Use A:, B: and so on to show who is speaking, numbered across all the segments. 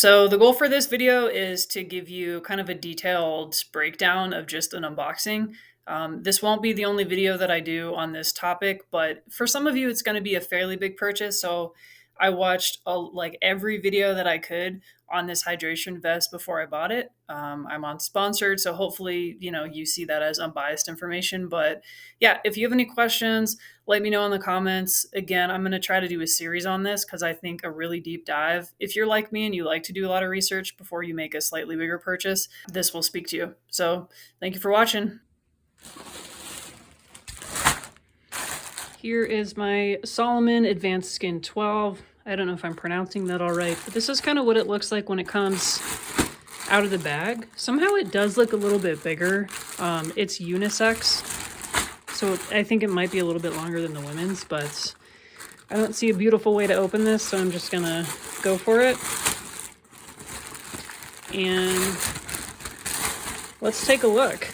A: So the goal for this video is to give you kind of a detailed breakdown of just an unboxing. This won't be the only video that I do on this topic, but for some of you, it's going to be a fairly big purchase. So I watched like every video that I could on this hydration vest before I bought it. I'm on sponsored, so hopefully, you see that as unbiased information. But yeah, if you have any questions, let me know in the comments. Again, I'm going to try to do a series on this because I think a really deep dive, if you're like me and you like to do a lot of research before you make a slightly bigger purchase, this will speak to you. So thank you for watching. Here is my Salomon Adv Skin 12. I don't know if I'm pronouncing that all right, but this is kind of what it looks like when it comes out of the bag. Somehow it does look a little bit bigger. It's unisex, so I think it might be a little bit longer than the women's, but I don't see a beautiful way to open this, so I'm just gonna go for it. And let's take a look.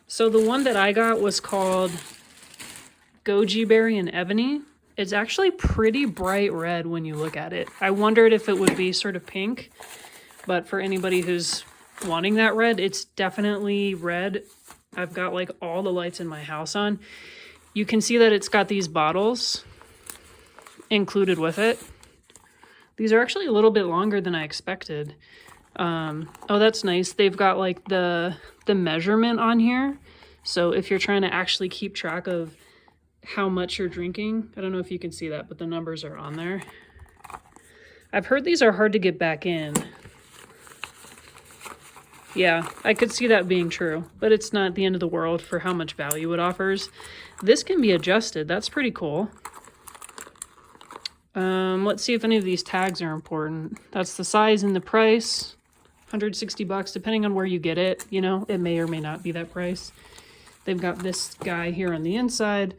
A: So the one that I got was called Goji Berry and Ebony. It's actually pretty bright red when you look at it. I wondered if it would be sort of pink, but for anybody who's wanting that red, it's definitely red. I've got like all the lights in my house on. You can see that it's got these bottles included with it. These are actually a little bit longer than I expected. Oh, that's nice. They've got like the measurement on here. So if you're trying to actually keep track of how much you're drinking, I don't know if you can see that, but the numbers are on there. I've heard these are hard to get back in. Yeah, I could see that being true, but it's not the end of the world for how much value it offers. This can be adjusted. That's pretty cool. Let's see if any of these tags are important. That's the size and the price. 160 bucks, depending on where you get it. You know, it may or may not be that price. They've got this guy here on the inside.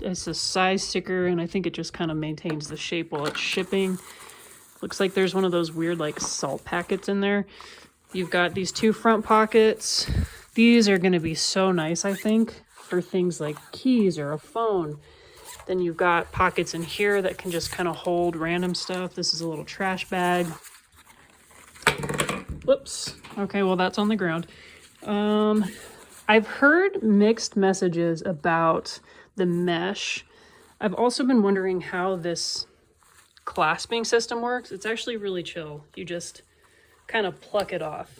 A: It's a size sticker, and I think it just kind of maintains the shape while it's shipping. Looks like there's one of those weird like salt packets in there. You've got these two front pockets. These are going to be so nice, I think, for things like keys or a phone. Then you've got pockets in here that can just kind of hold random stuff. This is a little trash bag. Whoops. Okay, well, that's on the ground. I've heard mixed messages about the mesh. I've also been wondering how this clasping system works. It's actually really chill. You just kind of pluck it off.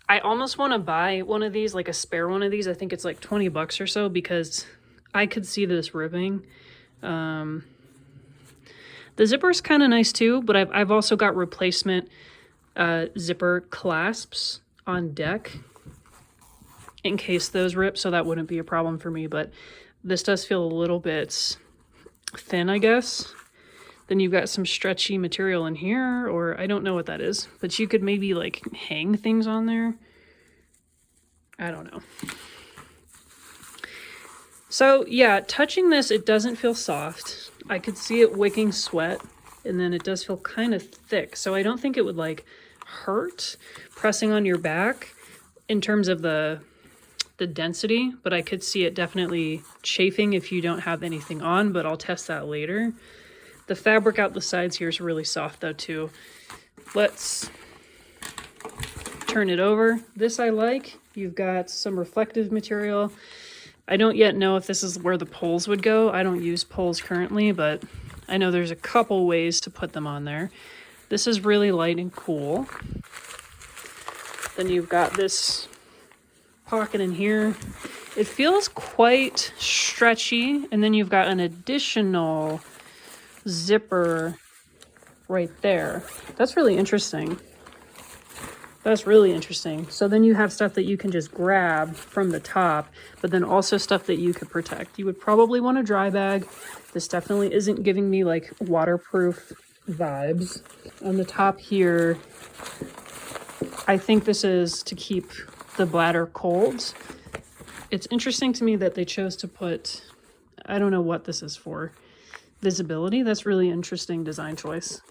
A: I almost want to buy one of these, like a spare one of these. I think it's like 20 bucks or so, because I could see this ripping. The zipper's kind of nice too, but I've also got replacement zipper clasps on deck in case those rip, so that wouldn't be a problem for me, but this does feel a little bit thin, I guess. Then you've got some stretchy material in here, or I don't know what that is, but you could maybe like hang things on there. I don't know. So yeah, touching this, it doesn't feel soft. I could see it wicking sweat, and then it does feel kind of thick. So I don't think it would like hurt pressing on your back in terms of the density, but I could see it definitely chafing if you don't have anything on, but I'll test that later. The fabric out the sides here is really soft though too. Let's turn it over. This I like. You've got some reflective material. I don't yet know if this is where the poles would go. I don't use poles currently, but I know there's a couple ways to put them on there. This is really light and cool. Then you've got this pocket in here. It feels quite stretchy, and then you've got an additional zipper right there. That's really interesting. That's really interesting. So then you have stuff that you can just grab from the top, but then also stuff that you could protect. You would probably want a dry bag. This definitely isn't giving me like waterproof vibes. On the top here, I think this is to keep the bladder cold. It's interesting to me that they chose to put, I don't know what this is for, visibility. That's really interesting design choice.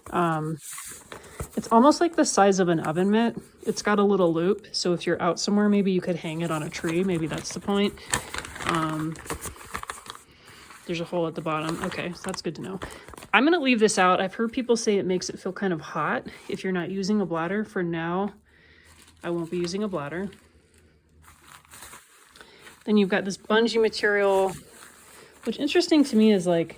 A: It's almost like the size of an oven mitt. It's got a little loop, so if you're out somewhere, maybe you could hang it on a tree. Maybe that's the point. There's a hole at the bottom. Okay, so that's good to know. I'm going to leave this out. I've heard people say it makes it feel kind of hot if you're not using a bladder. For now, I won't be using a bladder. Then you've got this bungee material, which interesting to me is like,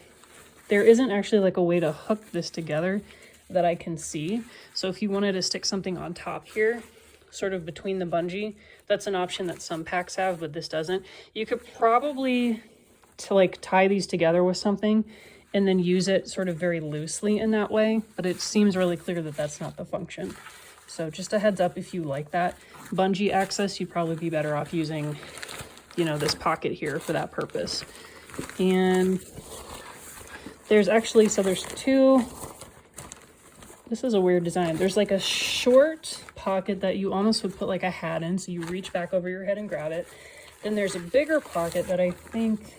A: there isn't actually like a way to hook this together that I can see. So if you wanted to stick something on top here, sort of between the bungee, that's an option that some packs have, but this doesn't. You could probably like tie these together with something and then use it sort of very loosely in that way, but it seems really clear that that's not the function. So just a heads up, if you like that bungee access, you'd probably be better off using, you know, this pocket here for that purpose. And there's actually, so there's two, this is a weird design. There's like a short pocket that you almost would put like a hat in, so you reach back over your head and grab it. Then there's a bigger pocket that I think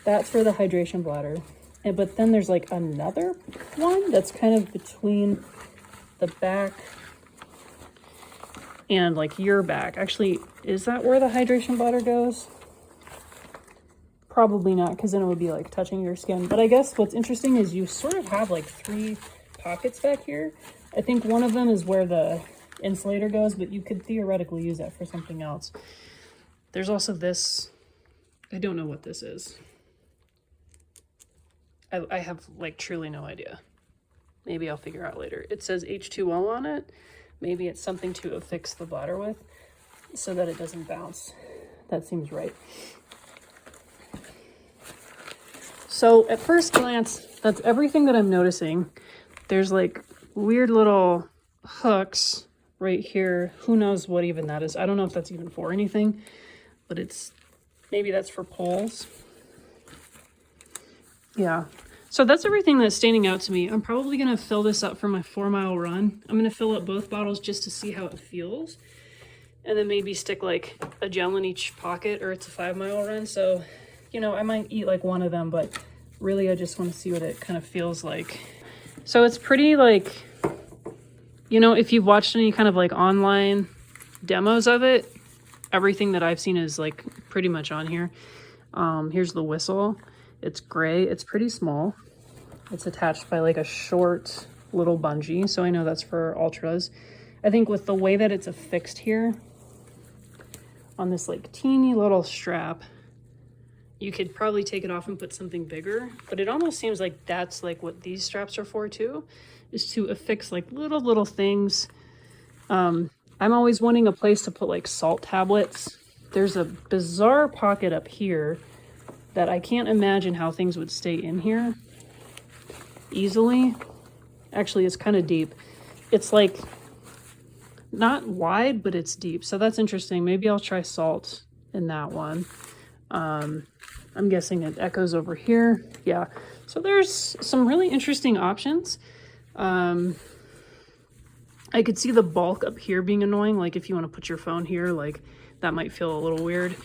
A: that's for the hydration bladder. But then there's like another one that's kind of between the back and like your back. Actually, is that where the hydration bladder goes? Probably not, because then it would be like touching your skin. But I guess what's interesting is you sort of have like 3 pockets back here. I think one of them is where the insulator goes, but you could theoretically use that for something else. There's also this, I don't know what this is. I have like truly no idea. Maybe I'll figure out later. It says H2O on it. Maybe it's something to affix the bladder with so that it doesn't bounce. That seems right. So at first glance, that's everything that I'm noticing. There's like weird little hooks right here. Who knows what even that is? I don't know if that's even for anything, but it's, maybe that's for poles. Yeah. So that's everything that's standing out to me. I'm probably going to fill this up for my 4-mile run. I'm going to fill up both bottles just to see how it feels. And then maybe stick like a gel in each pocket, or it's a 5-mile run. So, you know, I might eat like one of them, but really I just want to see what it kind of feels like. So it's pretty like, you know, if you've watched any kind of like online demos of it, everything that I've seen is like pretty much on here. Here's the whistle. It's gray. It's pretty small. It's attached by like a short little bungee. So I know that's for ultras. I think with the way that it's affixed here on this like teeny little strap, you could probably take it off and put something bigger, but it almost seems like that's like what these straps are for too, is to affix like little things. I'm always wanting a place to put like salt tablets. There's a bizarre pocket up here that I can't imagine how things would stay in here easily. Actually, it's kind of deep. It's like not wide, but it's deep. So that's interesting. Maybe I'll try salt in that one. I'm guessing it echoes over here. Yeah. So there's some really interesting options. I could see the bulk up here being annoying. Like if you want to put your phone here, like that might feel a little weird.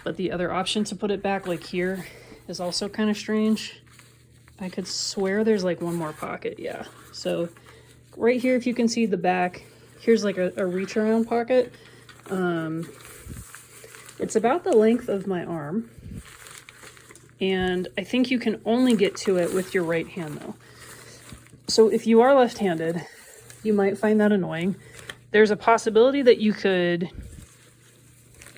A: But the other option to put it back like here is also kind of strange. I could swear there's like one more pocket. Yeah. So right here, if you can see the back, here's like a reach around pocket. It's about the length of my arm. And I think you can only get to it with your right hand though. So if you are left-handed, you might find that annoying. There's a possibility that you could,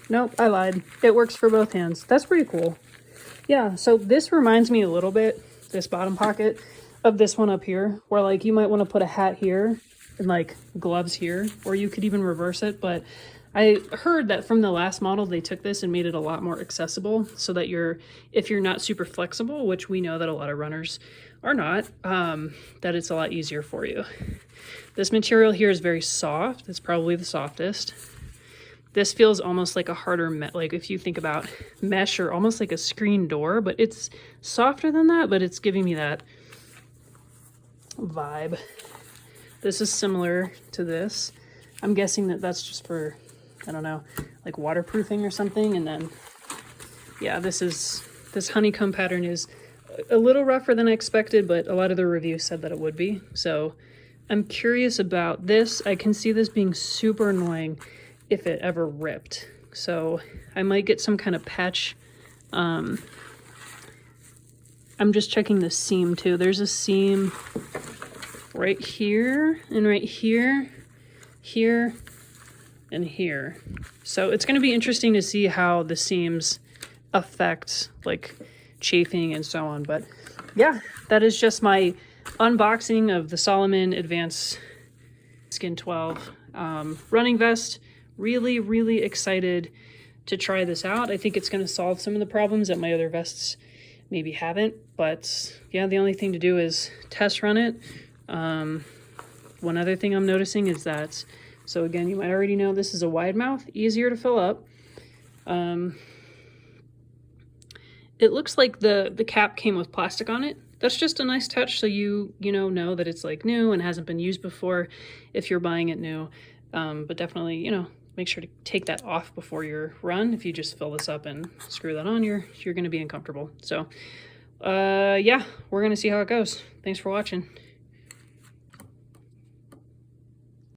A: nope, I lied. It works for both hands. That's pretty cool. Yeah, so this reminds me a little bit, this bottom pocket, of this one up here, where like you might want to put a hat here and like gloves here, or you could even reverse it. But I heard that from the last model, they took this and made it a lot more accessible so that if you're not super flexible, which we know that a lot of runners are not, that it's a lot easier for you. This material here is very soft. It's probably the softest. This feels almost like a harder, like if you think about mesh or almost like a screen door, but it's softer than that, but it's giving me that vibe. This is similar to this. I'm guessing that that's just for, I don't know, like waterproofing or something. And then, yeah, this honeycomb pattern is a little rougher than I expected, but a lot of the reviews said that it would be. So I'm curious about this. I can see this being super annoying if it ever ripped. So I might get some kind of patch I'm just checking the seam too. There's a seam right here and right here, here, and here. So it's going to be interesting to see how the seams affect like chafing and so on. But yeah, that is just my unboxing of the Salomon Adv Skin 12 running vest. Really, really excited to try this out. I think it's going to solve some of the problems that my other vests maybe haven't. But yeah, the only thing to do is test run it. One other thing I'm noticing is that, so again, you might already know this is a wide mouth, easier to fill up. It looks like the cap came with plastic on it. That's just a nice touch, so you know that it's like new and hasn't been used before if you're buying it new. But definitely, make sure to take that off before your run. If you just fill this up and screw that on, you're going to be uncomfortable. So yeah, we're going to see how it goes. Thanks for watching.